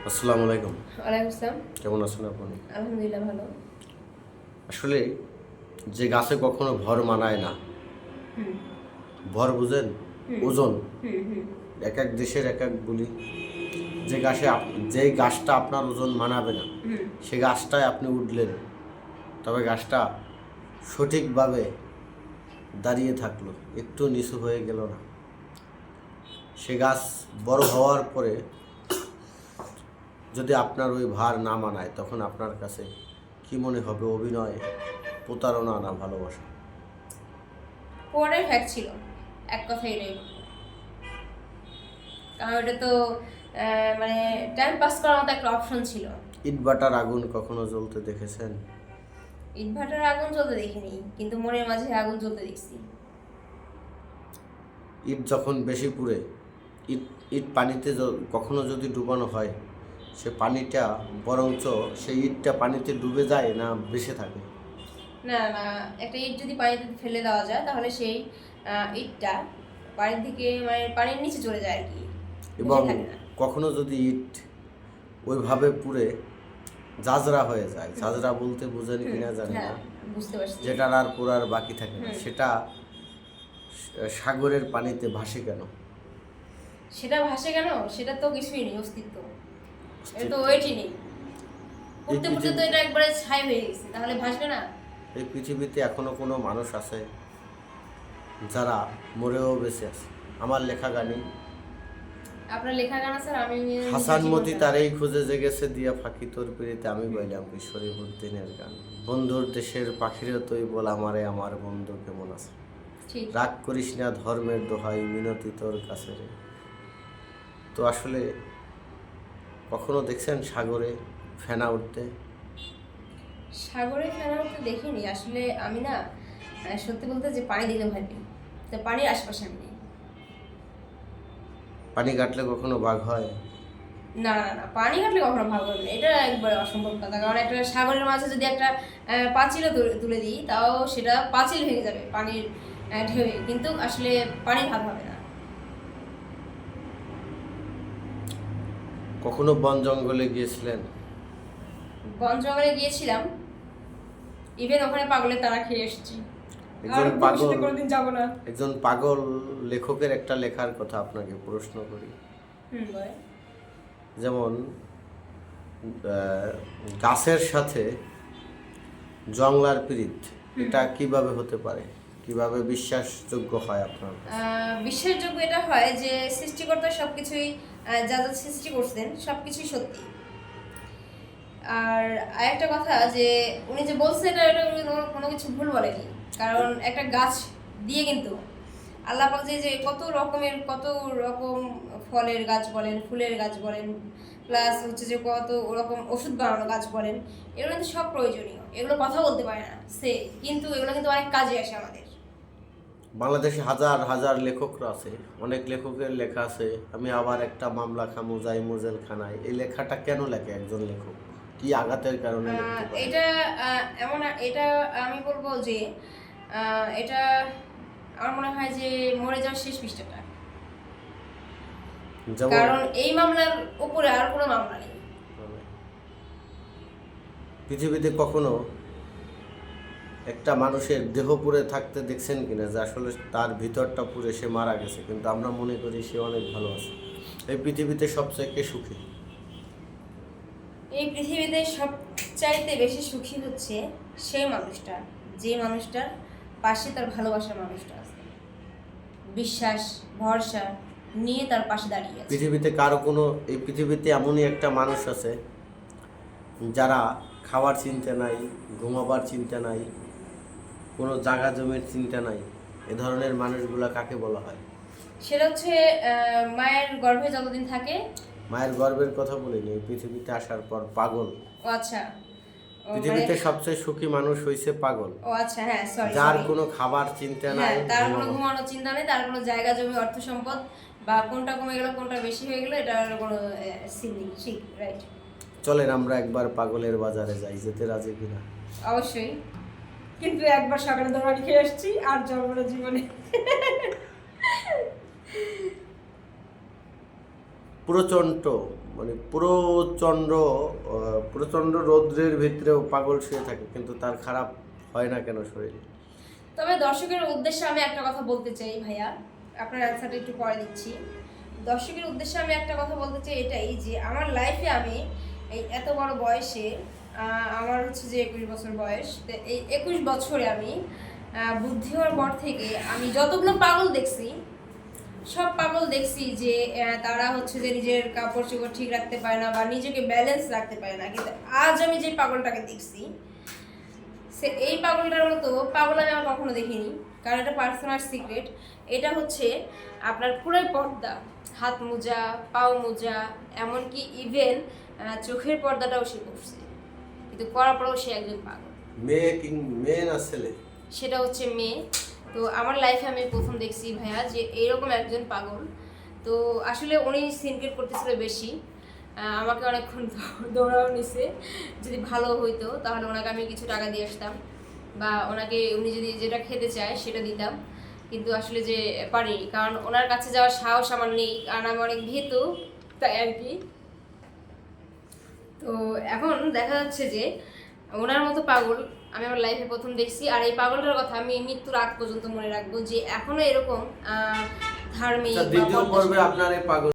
আসসালামু আলাইকুম। ওয়ালাইকুম আসসালাম। কেমন আছেন আপনি? আলহামদুলিল্লাহ ভালো। আসলে যে গাছে কখনো ভর মানায় না, হুম, ভর বুঝেন? হুম, ওজন। হুম, হুম, এক এক দেশের এক এক বলি। যে গাছে যে গাছটা আপনার ওজন মানাবে না, হুম। সে গাছটায় আপনি উঠলেন, তবে গাছটা সঠিকভাবে দাঁড়িয়ে থাকলো, একটু নিচু হয়ে গেল না। সে গাছ বড় হওয়ার পরে যদি আপনার ওই ভার না মানায়, তখন আপনার কাছে কি মনে হবে? অভিনয়, প্রতারণা না ভালোবাসা? পরে ফ্যাক্ট ছিল, এক কথাই এটাই বলবো। কারণ এটা তো মানে টাইম পাস করার মতো একটা অপশন ছিল। ইটভাটার আগুন কখনো জ্বলতে দেখেছেন? ইটভাটার আগুন জ্বলতে দেখিনি, কিন্তু মনের মাঝে আগুন জ্বলতে দেখছি। ইট যখন বেশি পুড়ে, ইট ইট পানিতে কখনো যদি ডুবানো হয়, সে পানিটা বরঞ্চ সেই ইটটা পানিতে ডুবে যায় না ভেসে থাকে? না না, একটা ইট যদি পানিতে ফেলে দেওয়া যায় তাহলে সেই ইটটা পানির দিকে মানে পানির নিচে চলে যায় আর কি, এবং ভেসে থাকে না। কখনো যদি ইট ওইভাবে পুড়ে ঝাঁঝরা হয়ে যায়, ঝাঁঝরা বলতে বুঝেন হুম, কিনা জানি হ্যাঁ, না, বুঝতে পারছি। যেটার আর পোড়ার বাকি থাকে না, হুম, সেটা সাগরের পানিতে ভাসে কেন? সেটা ভাসে কেন? সেটা তো কিছুই নেই, অস্তিত্ব। এটা তো অস্তিত্ব। ওয়েটই নেই। এই উঠতে উঠতে তো পৃথিবী এটা একবারে ছাই হয়ে গেছে, তাহলে ভাসবে না? এই পৃথিবীতে এখনো কোনো মানুষ আছে যারা মরেও বেঁচে আছে? আমার লেখা গানই আপনার লেখা গান আছে, আর আমি নিজের হাসান মতি জীবনটা। তারেই খুঁজে জেগেছে দিয়া ফাঁকি তোর পিড়িতে, আমি বললাম শরীফুদ্দিনের গান। বন্ধুর দেশের পাখিরে তুই বল আমারে, আমার বন্ধু কেমন আছে? ঠিক। রাগ করিস না ধর্মের দোহাই, মিনতি তোর কাছে রে। তো আসলে কখনো দেখছেন সাগরে ফেনা উঠতে? সাগরে ফেনা উঠতে দেখিনি আসলে আমি না। সত্যি বলতে যে পানি দিলে ভয় পাই, তো পানির আশেপাশে আমি নেই। পানি কাটলে কখনো বাঘ হয়? না না না, পানি কাটলে কখনো ভাব হবে না, এটা একবারে অসম্ভব কথা। কারণ একটা সাগরের মাঝে যদি একটা পাঁচিলও তুলে দিই, তাও সেটা পাঁচিল ভেঙে যাবে পানির ঢেউয়ে, কিন্তু আসলে পানি ভাব হবে না। কখনো বন জঙ্গলে গিয়েছিলেন? বন জঙ্গলে গিয়েছিলাম, ইভেন ওখানে পাগলের তারা খেয়ে এসেছি। আর একজন পাগল ভবিষ্যতে কোনোদিন যাব না। একজন পাগল লেখকের একটা লেখার কথা আপনাকে প্রশ্ন করি। হুম, বলে। যেমন গাছের সাথে জংলার প্রীত, এটা কিভাবে হতে পারে? কিভাবে বিশ্বাসযোগ্য হয় আপনার কাছে? বিশ্বাসযোগ্য এটা হয় যে সৃষ্টিকর্তা সবকিছুই যা যা সৃষ্টি করছেন সবকিছুই সত্যি। আর আরেকটা কথা যে উনি যে বলছেন এটা উনি কোনো কিছু ভুল বলেনি। কারণ একটা গাছ দিয়ে কিন্তু আল্লাহ পাক যে কত রকম ফলের গাছ বলেন, ফুলের গাছ বলেন, প্লাস হচ্ছে যে কত রকম ওষুধ বানানো গাছ বলেন, এগুলো কিন্তু সব প্রয়োজনীয়। এগুলো কথা বলতে পারে না সে, কিন্তু এগুলো কিন্তু অনেক কাজে আসে আমাদের। বাংলাদেশে হাজার হাজার লেখকরা আছে, অনেক লেখকের লেখা আছে আমি আবার একটা মামলা খামু যাই জেলখানায়। এই লেখাটা কেন লেখে একজন লেখক? কি আঘাতের কারণে লিখতে পারে? এটা এমন এটা আমি বলবো যে এটা আমার মনে হয় যে মরে যাওয়ার শেষ পৃষ্ঠাটা। যেমন কারণ এই মামলার উপরে আর কোনো মামলা নেই। পৃথিবীতে কখনো একটা মানুষের দেহ পুড়ে থাকতে দেখছেন কিনা, যে আসলে তার ভিতরটা পুড়ে সে মারা গেছে, কিন্তু আমরা মনে করি সে অনেক ভালো আছে? এই পৃথিবীতে সবচেয়ে কে সুখী? এই পৃথিবীতে সবচাইতে বেশি সুখী হচ্ছে সেই মানুষটা, যে মানুষটার পাশে তার ভালোবাসার মানুষটা আছে, বিশ্বাস ভরসা নিয়ে তার পাশে দাঁড়িয়ে আছে। পৃথিবীতে কারো কোনো এই পৃথিবীতে এমনই একটা মানুষ আছে যারা খাবার চিন্তা নাই, ঘুমাবার চিন্তা নাই, কোনো জায়গা জমির চিন্তা নাই। এ ধরনের মানুষগুলা কাকে বলা হয়? সেটা হচ্ছে মায়ের গর্ভে যতদিন থাকে। মায়ের গর্বের কথা বলিনি, এই পৃথিবীতে আসার পর পাগল। ও আচ্ছা, ও মানে পৃথিবীতে সবচেয়ে সুখী মানুষ হইছে পাগল, ও আচ্ছা, হ্যাঁ, সরি যার সরি। কোনো খাবার চিন্তা হ্যাঁ, নাই, তার কোনো ঘুমাবার। ঘুমানোর চিন্তা নেই, তার কোনো জায়গা জমি অর্থ সম্পদ বা কোনটা কমে গেল কোনটা বেশি হয়ে গেল এটার কোনো সিন নেই। ঠিক, রাইট। চলেন আমরা একবার পাগলের বাজারে যাই, যেতে রাজি কিনা? অবশ্যই, কিন্তু একবার সকালে দোকানে খেয়ে আসছি আর যাবো না জীবনে। প্রচণ্ড মানে প্রচণ্ড রৌদ্রের ভিতরেও পাগল শুয়ে থাকে, কিন্তু তার খারাপ হয় না কেন শরীর? তবে দর্শকের উদ্দেশ্যে আমি একটা কথা বলতে চাই ভাইয়া, আপনার অ্যান্সারটা একটু পরে দিচ্ছি। দর্শকের উদ্দেশ্যে আমি একটা কথা বলতে চাই, এটাই যে আমার লাইফে আমি এই এত বড় বয়সে আমার হচ্ছে যে 21 বছর বয়স, তো এই 21 বছরে আমি বুদ্ধি হওয়ার পর থেকে আমি যতগুলো পাগল দেখছি, সব পাগল দেখছি যে তারা হচ্ছে যে নিজের কাপড় চোপড় ঠিক রাখতে পারে না বা নিজেকে ব্যালেন্স রাখতে পারে না, কিন্তু আজ আমি যে পাগলটাকে দেখছি সে এই পাগলটার মতো পাগল আমি আর কখনো দেখিনি। কারণ এটা পার্সোনাল সিক্রেট। এটা হচ্ছে আপনার পুরোই পর্দা, হাত মোজা, পাও মোজা, এমনকি ইভেন চোখের পর্দাটাও সে করছে, কিন্তু করার পরেও সে একজন পাগল। মেয়ে না ছেলে? সেটা হচ্ছে মেয়ে। তো আমার লাইফে আমি প্রথম দেখছি ভাইয়া যে এইরকম একজন পাগল। তো আসলে উনি সিনক্রেট করতেছিল বেশি, আমাকে অনেকক্ষণ দৌড়াও নিছে। যদি ভালো হইতো তাহলে ওনাকে আমি কিছু টাকা দিয়ে আসতাম, বা ওনাকে উনি যদি যেটা খেতে চায় সেটা দিতাম, কিন্তু আসলে যে পারিনি, কারণ ওনার কাছে যাওয়ার সাহস আমার নেই, কারণ আমি অনেক ভীতু, তাই আর কি। তো এখন দেখা যাচ্ছে যে ওনার মতো পাগল আমি আমার লাইফে প্রথম দেখছি। আর এই পাগলটার কথা আমি মৃত্যুর আগ পর্যন্ত মনে রাখবো, যে এখনো এরকম ধার্মিক আচ্ছা, বা দ্বিতীয় পর্বে পর্দাশীল। আপনার এই পাগল